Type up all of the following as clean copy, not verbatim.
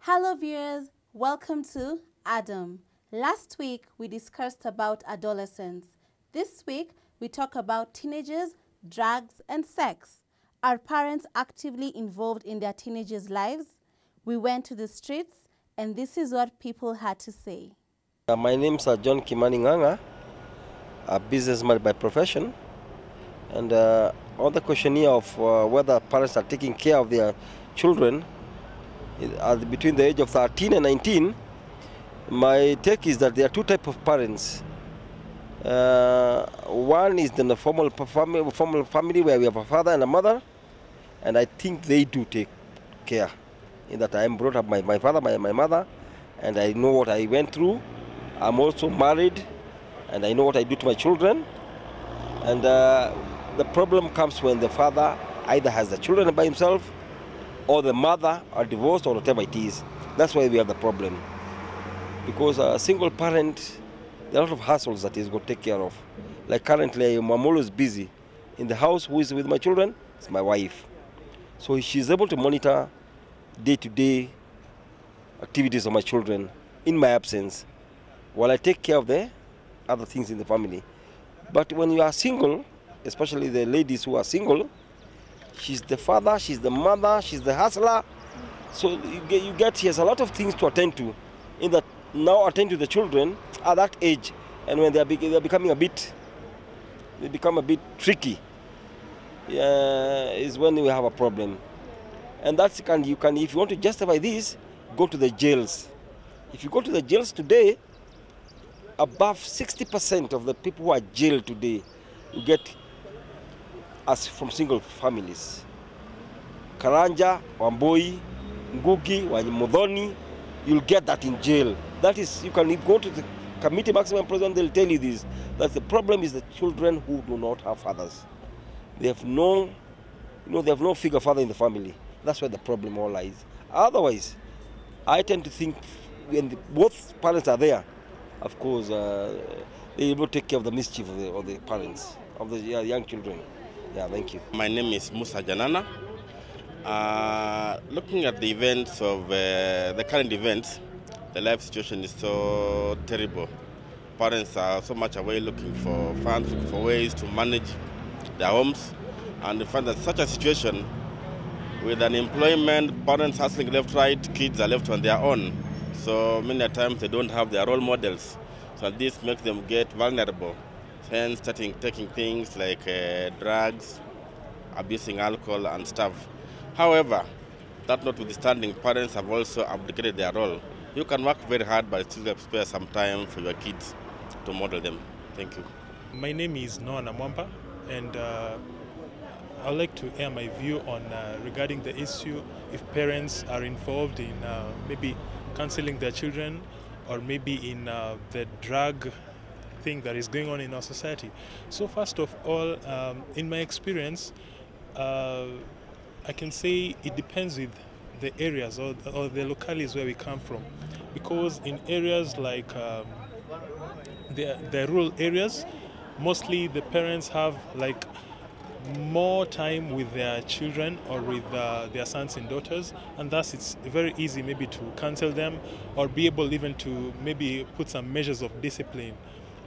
Hello viewers, welcome to Adam. Last week we discussed about adolescence. This week we talk about teenagers, drugs and sex. Are parents actively involved in their teenagers' lives? We went to the streets and this is what people had to say. My name is John Kimani Nganga, a businessman by profession. And on the questionnaire of whether parents are taking care of their children between the age of 13 and 19, my take is that there are two types of parents. One is the formal family where we have a father and a mother, and I think they do take care. In that I am brought up by my father, by my mother, and I know what I went through. I'm also married, and I know what I do to my children. And the problem comes when the father either has the children by himself, or the mother are divorced, or whatever it is. That's why we have the problem. Because a single parent, there are a lot of hassles that he's got to take care of. Like currently, I'm always busy. In the house, who is with my children? It's my wife. So she's able to monitor day-to-day activities of my children in my absence, while I take care of the other things in the family. But when you are single, especially the ladies who are single, she's the father, she's the mother, she's the hustler. So you get she has a lot of things to attend to. In that now attend to the children at that age, and when they're becoming they become a bit tricky. Is when we have a problem. And that's if you want to justify this, go to the jails. If you go to the jails today, above 60% of the people who are jailed today, you get as from single families. Karanja, Wamboi, Ngugi, Wanyamudhoni, you'll get that in jail. That is, you can go to the committee maximum prison, they'll tell you this. That the problem is the children who do not have fathers. They have no, they have no figure father in the family. That's where the problem all lies. Otherwise, I tend to think when both parents are there, of course, they're able to take care of the mischief of the parents, of the young children. Yeah, thank you. My name is Musa Janana. Looking at the events of the current events, the life situation is so terrible. Parents are so much away looking for funds, looking for ways to manage their homes, and they find that such a situation with unemployment, parents hustling left, right, kids are left on their own. So many times they don't have their role models. So this makes them get vulnerable. Hence taking things like drugs, abusing alcohol and stuff. However, that notwithstanding, parents have also abdicated their role. You can work very hard, but still spare some time for your kids to model them. Thank you. My name is Noah Namwamba, and I'd like to air my view on regarding the issue if parents are involved in maybe counseling their children, or maybe in the drug thing that is going on in our society. So first of all, in my experience, I can say it depends with the areas or the localities where we come from. Because in areas like the rural areas, mostly the parents have like more time with their children or with their sons and daughters, and thus it's very easy maybe to counsel them or be able even to maybe put some measures of discipline.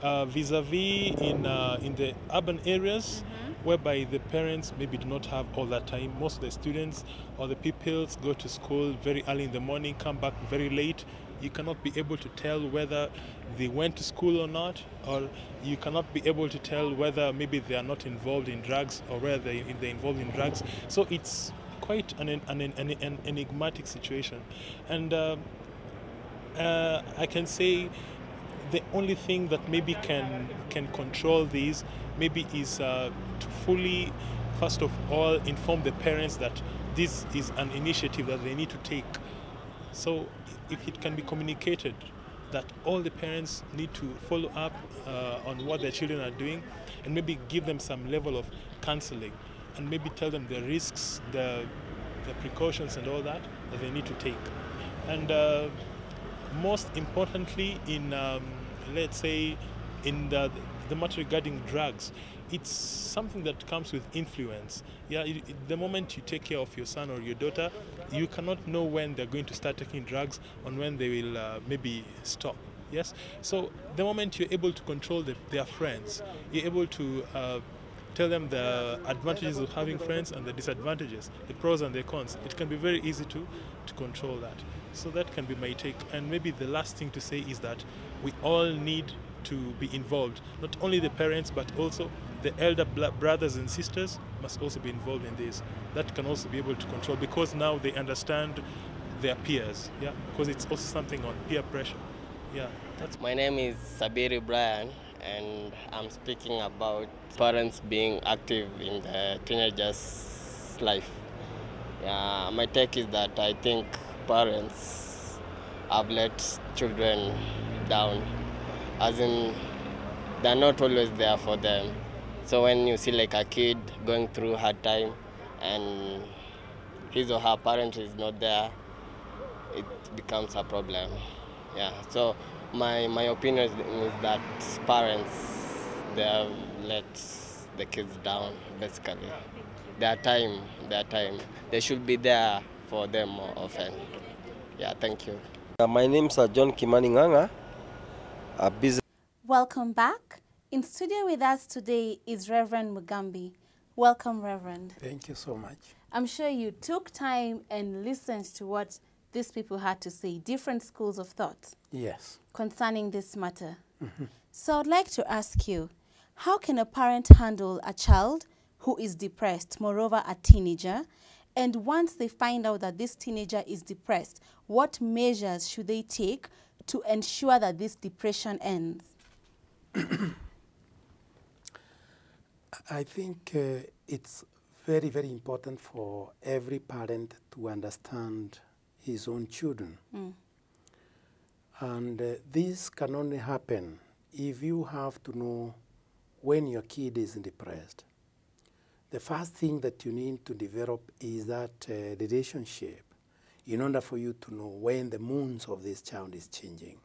Vis-a-vis in the urban areas, whereby the parents maybe do not have all that time. Most of the students or the pupils go to school very early in the morning, come back very late. You cannot be able to tell whether they went to school or not, or you cannot be able to tell whether maybe they are not involved in drugs or whether they're involved in drugs. So it's quite an enigmatic situation. And I can say the only thing that maybe can control these maybe is to fully, first of all, inform the parents that this is an initiative that they need to take. So if it can be communicated that all the parents need to follow up on what their children are doing, and maybe give them some level of counseling, and maybe tell them the risks, the precautions and all that they need to take. And most importantly, in let's say in the matter regarding drugs, it's something that comes with influence. Yeah, the moment you take care of your son or your daughter, you cannot know when they're going to start taking drugs and when they will maybe stop. Yes, so the moment you're able to control their friends, you're able to tell them the advantages of having friends and the disadvantages, the pros and the cons. It can be very easy to control that. So that can be my take. And maybe the last thing to say is that we all need to be involved. Not only the parents, but also the elder brothers and sisters must also be involved in this. That can also be able to control, because now they understand their peers. Yeah, because it's also something on peer pressure. Yeah, that's. My name is Sabiri Brian, and I'm speaking about parents being active in the teenagers' life. My take is that I think parents have let children down, as in they're not always there for them. So when you see like a kid going through hard time and his or her parent is not there, it becomes a problem. Yeah, so my opinion is that parents, they have let the kids down, basically. Their time, they should be there for them more often. Yeah, thank you. My name's John Kimani Nganga, a business. Welcome back. In studio with us today is Reverend Mugambi. Welcome, Reverend. Thank you so much. I'm sure you took time and listened to what these people had to say, different schools of thought. Yes. Concerning this matter. So I'd like to ask you, how can a parent handle a child who is depressed, moreover a teenager, and once they find out that this teenager is depressed, what measures should they take to ensure that this depression ends? I think it's very, very important for every parent to understand his own children. And this can only happen if you have to know when your kid is depressed. The first thing that you need to develop is that relationship in order for you to know when the moods of this child is changing.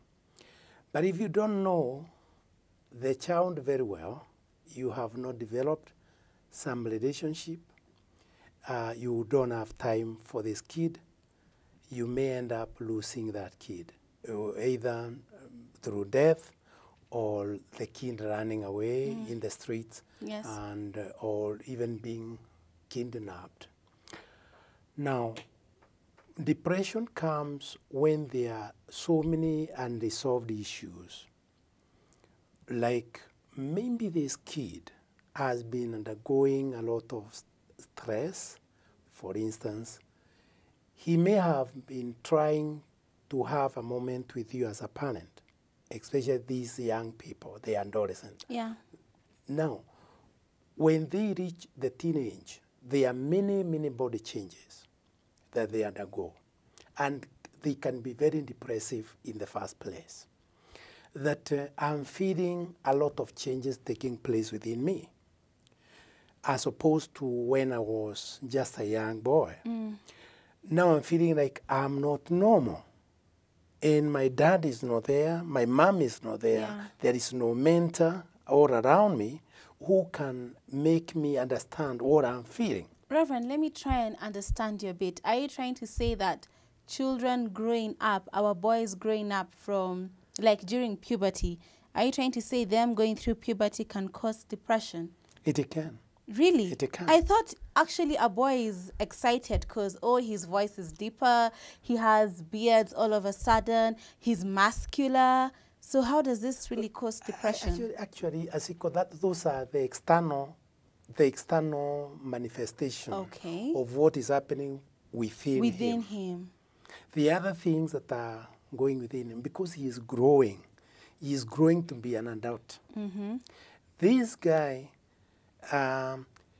But if you don't know the child very well, you have not developed some relationship, you don't have time for this kid, you may end up losing that kid, either through death or the kid running away in the streets, Yes. and or even being kidnapped. Now, depression comes when there are so many unresolved issues. Like maybe this kid has been undergoing a lot of stress. For instance, he may have been trying to have a moment with you as a parent, especially these young people, the adolescents. Yeah. Now, when they reach the teenage, there are many, many body changes that they undergo, and they can be very depressive in the first place. That I'm feeling a lot of changes taking place within me, as opposed to when I was just a young boy. Now I'm feeling like I'm not normal. And my dad is not there, my mom is not there, Yeah. there is no mentor all around me who can make me understand what I'm feeling. Reverend, let me try and understand you a bit. Are you trying to say that children growing up, our boys growing up from, like during puberty, are you trying to say them going through puberty can cause depression? It can. Really? It can. I thought actually a boy is excited because, oh, his voice is deeper, he has beards all of a sudden, he's muscular. So how does this really cause depression? Actually, Asiko, those are the external manifestation Okay. of what is happening within him. The other things that are going within him, because he is growing to be an adult. This guy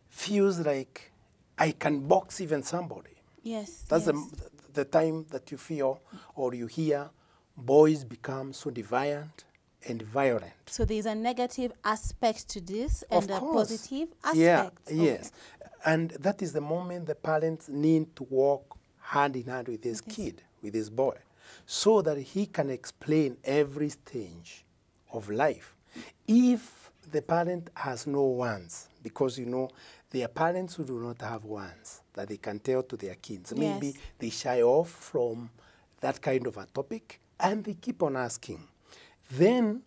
feels like I can box even somebody. Yes. That's yes. the time that you feel or you hear boys become so defiant and violent. So there's a negative aspect to this Of and a course. positive Yeah, aspect. yes. And that is the moment the parents need to walk hand in hand with this kid, with this boy, so that he can explain every stage of life. If the parent has no wants, because, you know, there are parents who do not have wants that they can tell to their kids. Maybe Yes. they shy off from that kind of a topic, and they keep on asking. Then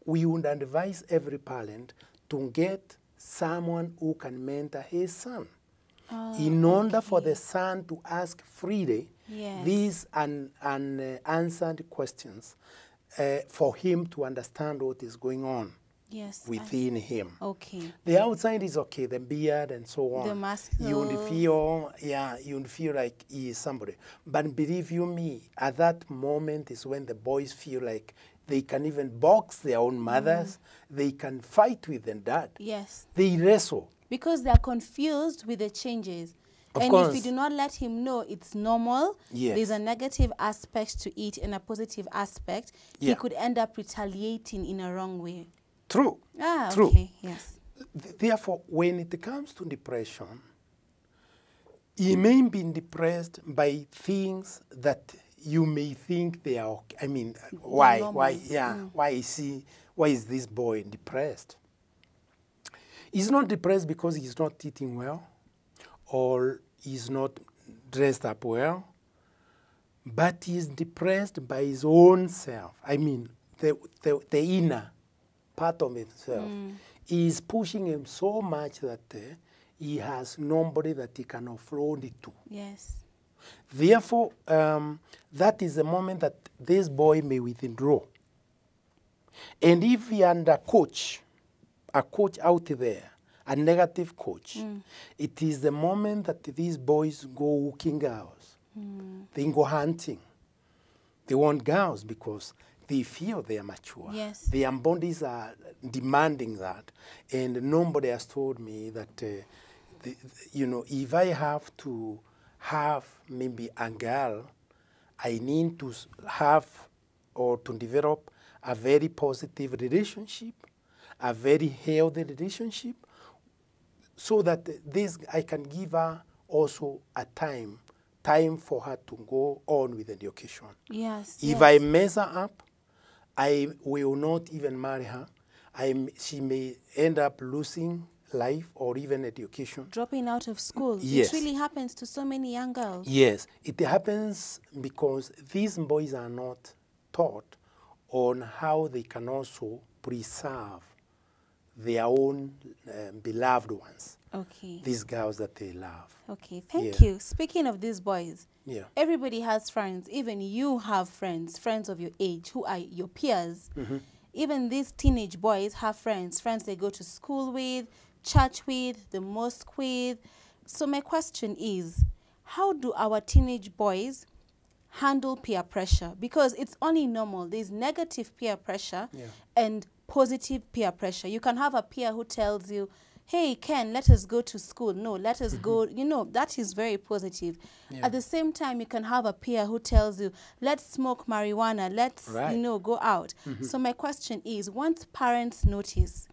we would advise every parent to get someone who can mentor his son. In order for the son to ask freely Yes. these unanswered questions, for him to understand what is going on Yes. within him. Okay. The outside is okay, the beard and so on. The mask. You would feel, you would feel like he is somebody. But believe you me, at that moment is when the boys feel like they can even box their own mothers. They can fight with their dad. Yes. They wrestle. Because they're confused with the changes. Of And course. if you do not let him know it's normal, Yes. there's a negative aspect to it and a positive aspect, he Yeah. could end up retaliating in a wrong way. True. Ah, True. okay, yes. Therefore, when it comes to depression, he may be depressed by things that you may think they are okay. I mean, why? normal. Why is this boy depressed? He's not depressed because he's not eating well, or he's not dressed up well, but he's depressed by his own self. I mean, the inner part of himself is pushing him so much that he has nobody that he can offload it to. Yes. Therefore, that is the moment that this boy may withdraw. And if he under a coach out there, a negative coach, it is the moment that these boys go hooking girls. They go hunting. They want girls because they feel they are mature. Yes. Their bodies are demanding that. And nobody has told me that, you know, if I have to have maybe a girl, I need to have or to develop a very positive relationship, a very healthy relationship, so that this I can give her also a time for her to go on with education. Yes. If yes. I mess her up, I will not even marry her. She may end up losing life or even education. Dropping out of school. Yes. It really happens to so many young girls. Yes, it happens because these boys are not taught on how they can also preserve their own beloved ones, Okay. these girls that they love. Okay, thank Yeah. you. Speaking of these boys, Yeah. everybody has friends. Even you have friends of your age who are your peers. Even these teenage boys have friends they go to school with, church with, the mosque with. So my question is, how do our teenage boys handle peer pressure? Because it's only normal. There's negative peer pressure and positive peer pressure. You can have a peer who tells you, hey, Ken, let us go to school. No, let us go. You know, that is very positive. Yeah. At the same time, you can have a peer who tells you, let's smoke marijuana. Let's, Right. go out. So my question is, once parents notice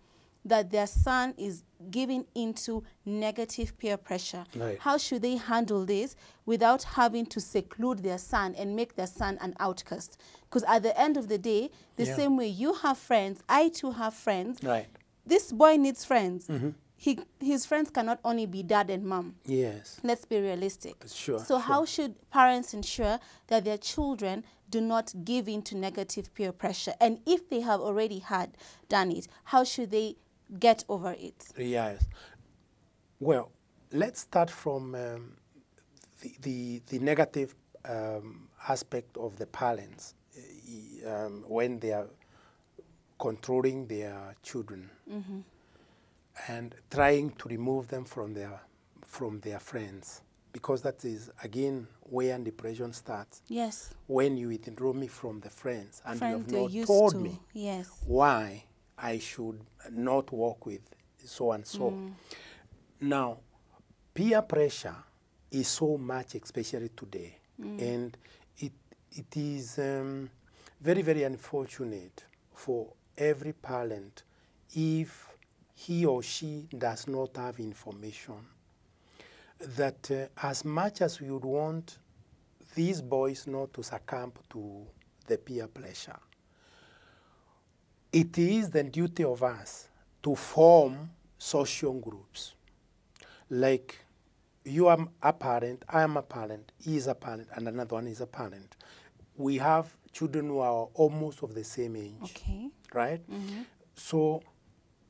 that their son is giving into negative peer pressure, Right. how should they handle this without having to seclude their son and make their son an outcast? Because at the end of the day, the Yeah. same way you have friends, I too have friends. Right. This boy needs friends. His friends cannot only be dad and mom. Yes. Let's be realistic. Sure, So how should parents ensure that their children do not give in to negative peer pressure? And if they have already done it, how should they get over it? Yes. Well, let's start from the negative aspect of the parents when they are controlling their children and trying to remove them from their friends, because that is again where depression starts. Yes. When you withdraw me from the friends and Friends you have you're not used told to. me Yes. why I should not work with so and so. Now, peer pressure is so much, especially today, and it is very, very unfortunate for every parent if he or she does not have information that as much as we would want these boys not to succumb to the peer pressure, it is the duty of us to form social groups. Like you are a parent, I am a parent, he is a parent, and another one is a parent. We have children who are almost of the same age, Okay. right? So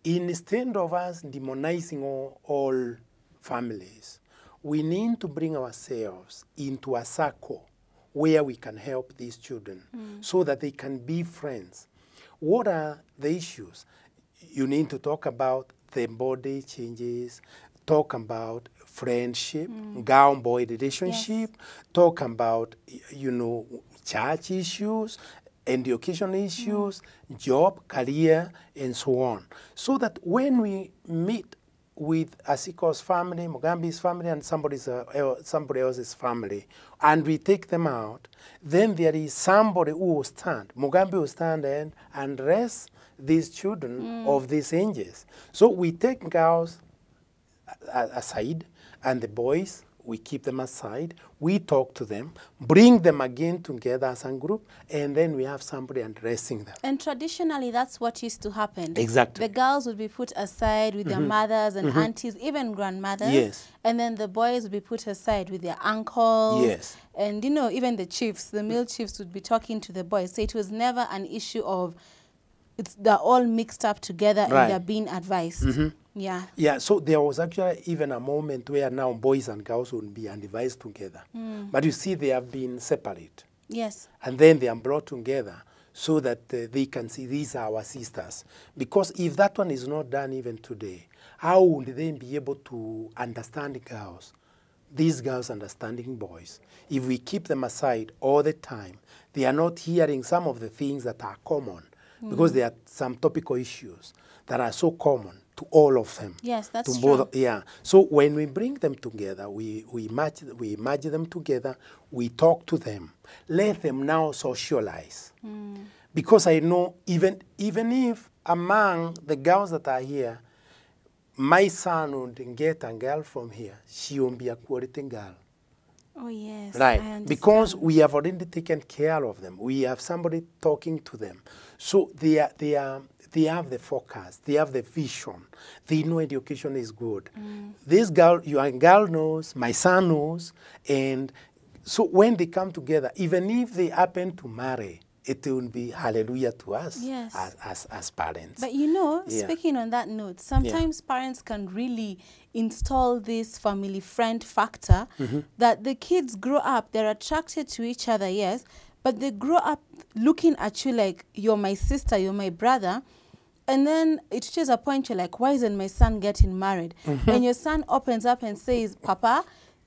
instead of us demonizing all families, we need to bring ourselves into a circle where we can help these children so that they can be friends. What are the issues? You need to talk about the body changes, talk about friendship, girl-boy relationship, talk about, you know, church issues, education issues, job, career, and so on. So that when we meet with Asiko's family, Mugambi's family, and somebody else's family, and we take them out, then there is somebody who will stand. Mugambi will stand and address these children of these ages. So we take girls aside, and the boys, we keep them aside, we talk to them, bring them again together as a group, and then we have somebody addressing them. And traditionally, that's what used to happen. Exactly. The girls would be put aside with their mothers and aunties, even grandmothers. Yes. And then the boys would be put aside with their uncles. Yes. And, you know, even the chiefs, the male chiefs would be talking to the boys. So it was never an issue of they're all mixed up together and Right. they're being advised. Yeah. Yeah, so there was actually even a moment where now boys and girls would be advised together. But you see, they have been separate. Yes. And then they are brought together so that they can see these are our sisters. Because if that one is not done even today, how would they be able to understand girls, these girls understanding boys? If we keep them aside all the time, they are not hearing some of the things that are common, because there are some topical issues that are so common to all of them. Yes, that's to true. both, yeah. So when we bring them together, we merge them together, we talk to them, let them now socialize. Because I know even if among the girls that are here, my son would get a girl from here, she won't be a quality girl. Oh, yes. I Right, understand. because we have already taken care of them. We have somebody talking to them. So they have the focus, they have the vision, they know education is good. This girl, your girl knows, my son knows, and so when they come together, even if they happen to marry, it will be hallelujah to us Yes. as parents. But you know, Yeah. speaking on that note, sometimes parents can really install this family friend factor that the kids grow up, they're attracted to each other, yes, but they grow up looking at you like you're my sister, you're my brother. And then it reaches a point you're like, why isn't my son getting married? And your son opens up and says, Papa,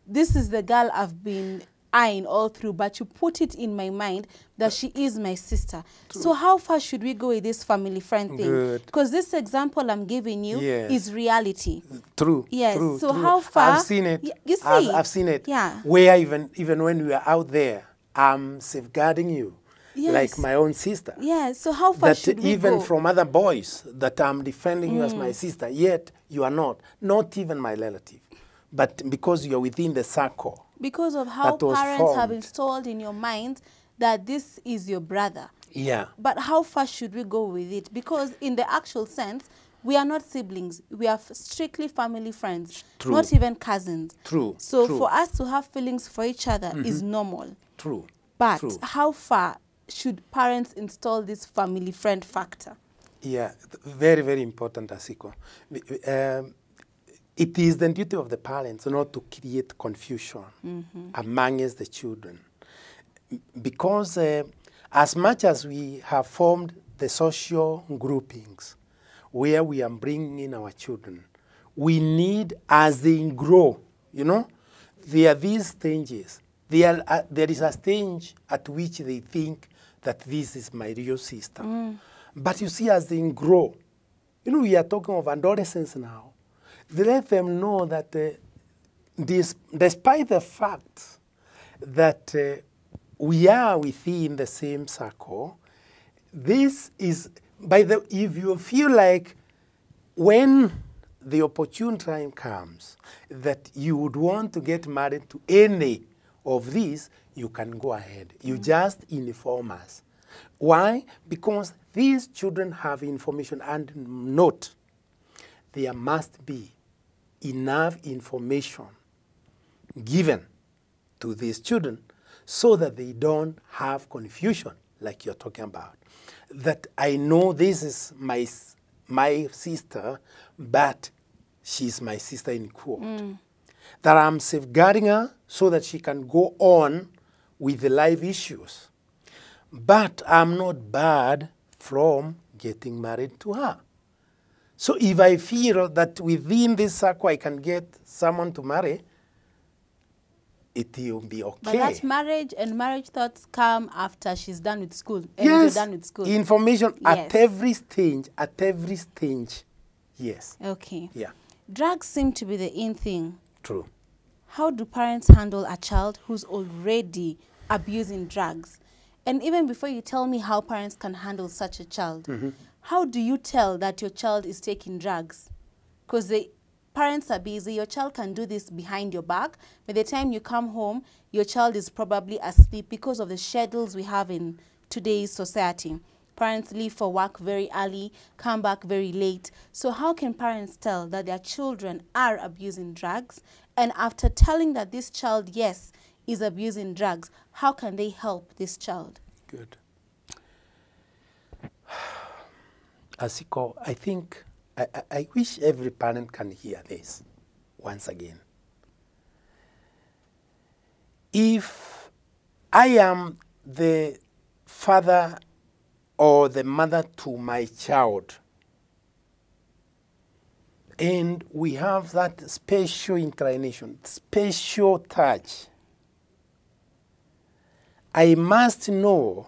this is the girl I've been eyeing all through, but you put it in my mind that she is my sister. So how far should we go with this family friend thing? Good. Because this example I'm giving you Yes. is reality. True. Yes, True, so true. how far- I've seen it. You see? I've seen it. Yeah. Where even when we are out there, I'm safeguarding you, Yes. like my own sister. Yeah, so how far That should we even go? from other boys, that I'm defending you as my sister, yet you are not even my relative, but because you're within the circle. Because of how that was parents have formed. installed in your mind that this is your brother. Yeah. But how far should we go with it? Because in the actual sense, we are not siblings. We are strictly family friends, True. not even cousins. True, So true. for us to have feelings for each other is normal. True. But True. how far should parents install this family friend factor? Yeah, very, very important, Asiko. It is the duty of the parents not to create confusion amongst the children. Because as much as we have formed the social groupings where we are bringing in our children, we need, as they grow, you know, there are these stages. There is a stage at which they think that this is my real sister. But you see, as they grow, you know, we are talking of adolescents now. They let them know that despite the fact that we are within the same circle, this is, if you feel like when the opportune time comes that you would want to get married to any of these, you can go ahead. You just inform us. Why? Because these children have information. And note, there must be enough information given to these children so that they don't have confusion like you're talking about. That I know this is my sister, but she's my sister in quote. That I'm safeguarding her so that she can go on with the life issues. But I'm not barred from getting married to her. So if I feel that within this circle I can get someone to marry, it will be okay. But that's marriage, and marriage thoughts come after she's done with school. And you're Yes, done with school. information Yes. at every stage, yes. Okay. Yeah, Drugs seem to be the in thing. true. How do parents handle a child who's already abusing drugs? And even before you tell me how parents can handle such a child, how do you tell that your child is taking drugs? Because the parents are busy. Your child can do this behind your back. By the time you come home, your child is probably asleep because of the schedules we have in today's society. Parents leave for work very early, come back very late. So how can parents tell that their children are abusing drugs? And after telling that this child, yes, is abusing drugs, how can they help this child? Good. Asiko, I think, I wish every parent can hear this once again. If I am the father or the mother to my child, and we have that special inclination, special touch, I must know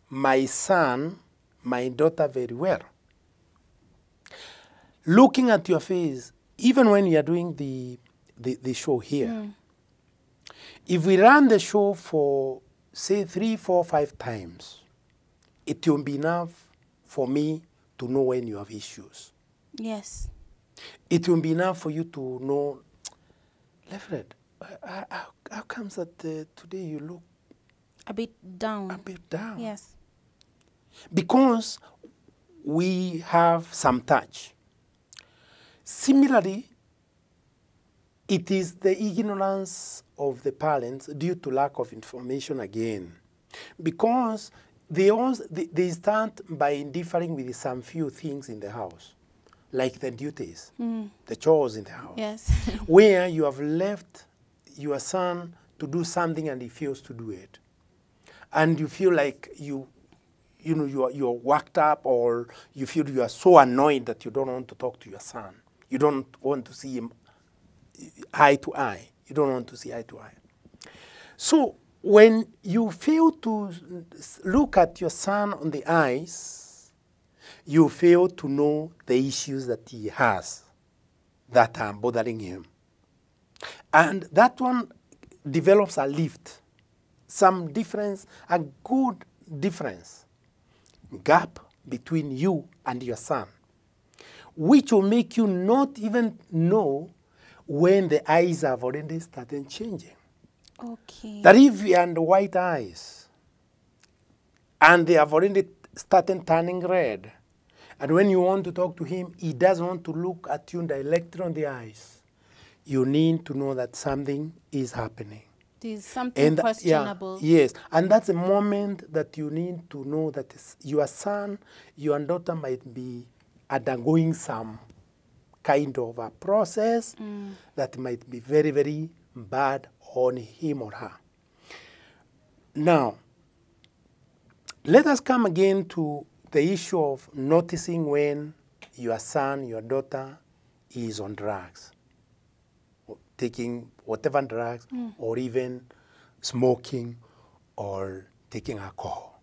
my son, my daughter very well. Looking at your face, even when you are doing the show here, if we run the show for, say, 3, 4, 5 times, it will be enough for me to know when you have issues. Yes. It will be enough for you to know, Reverend, how comes that today you look A bit down. a bit down? Yes. Because we have some touch. Similarly, it is the ignorance of the parents due to lack of information again. Because they start by differing with some few things in the house, like the duties, the chores in the house. Yes. Where you have left your son to do something and he fails to do it. And you feel like you're worked up, or you feel you are so annoyed that you don't want to talk to your son. You don't want to see him eye to eye. You don't want to see eye to eye. So when you fail to look at your son on the eyes, you fail to know the issues that he has that are bothering him. And that one develops a lift, some difference, a good difference, gap between you and your son, which will make you not even know when the eyes have already started changing. Okay. That if you are the white eyes and they have already started turning red, and when you want to talk to him, he doesn't want to look at you directly on the eyes, you need to know that something is happening. There's something questionable. Yes, and that's a moment that you need to know that your son, your daughter might be undergoing some kind of a process that might be very, very bad on him or her. Now, let us come again to the issue of noticing when your son, your daughter is on drugs, or taking whatever drugs, or even smoking or taking alcohol.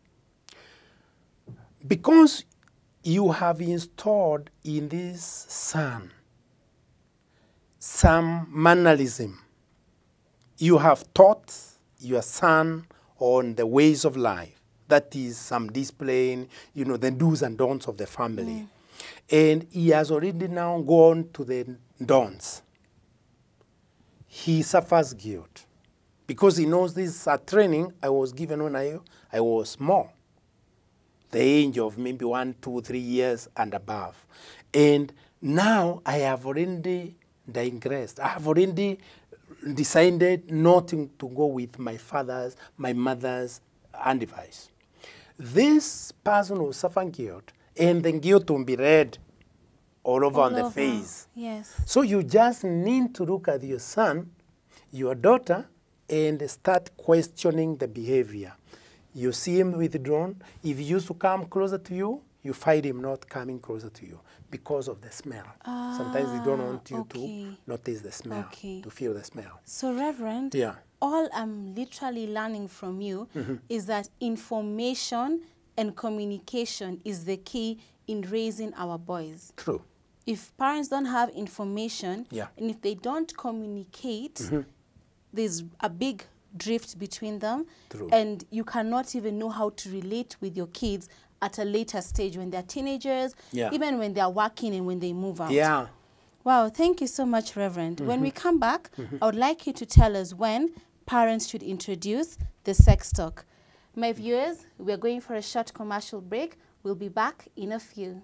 Because you have installed in this son some mannerism. You have taught your son on the ways of life. That is some discipline, the do's and don'ts of the family. And he has already now gone to the don'ts. He suffers guilt because he knows this is a training I was given when I was small, the age of maybe 1, 2, 3 years and above. And Now I have already digressed. I have already decided not to go with my mother's advice. This person will suffer guilt, and the guilt will be read all over on the face. Yes. So you just need to look at your son, your daughter, and start questioning the behavior. You see him withdrawn. If he used to come closer to you, you find him not coming closer to you because of the smell. Sometimes they don't want you to notice the smell, to feel the smell. So, Reverend, Yeah. all I'm literally learning from you is that information and communication is the key in raising our boys. True. If parents don't have information, Yeah. and if they don't communicate, there's a big drift between them. True. And you cannot even know how to relate with your kids at a later stage when they're teenagers, Yeah. even when they're working and when they move out. Yeah. Wow, thank you so much, Reverend. When we come back, I would like you to tell us when parents should introduce the sex talk. My viewers, we're going for a short commercial break. We'll be back in a few.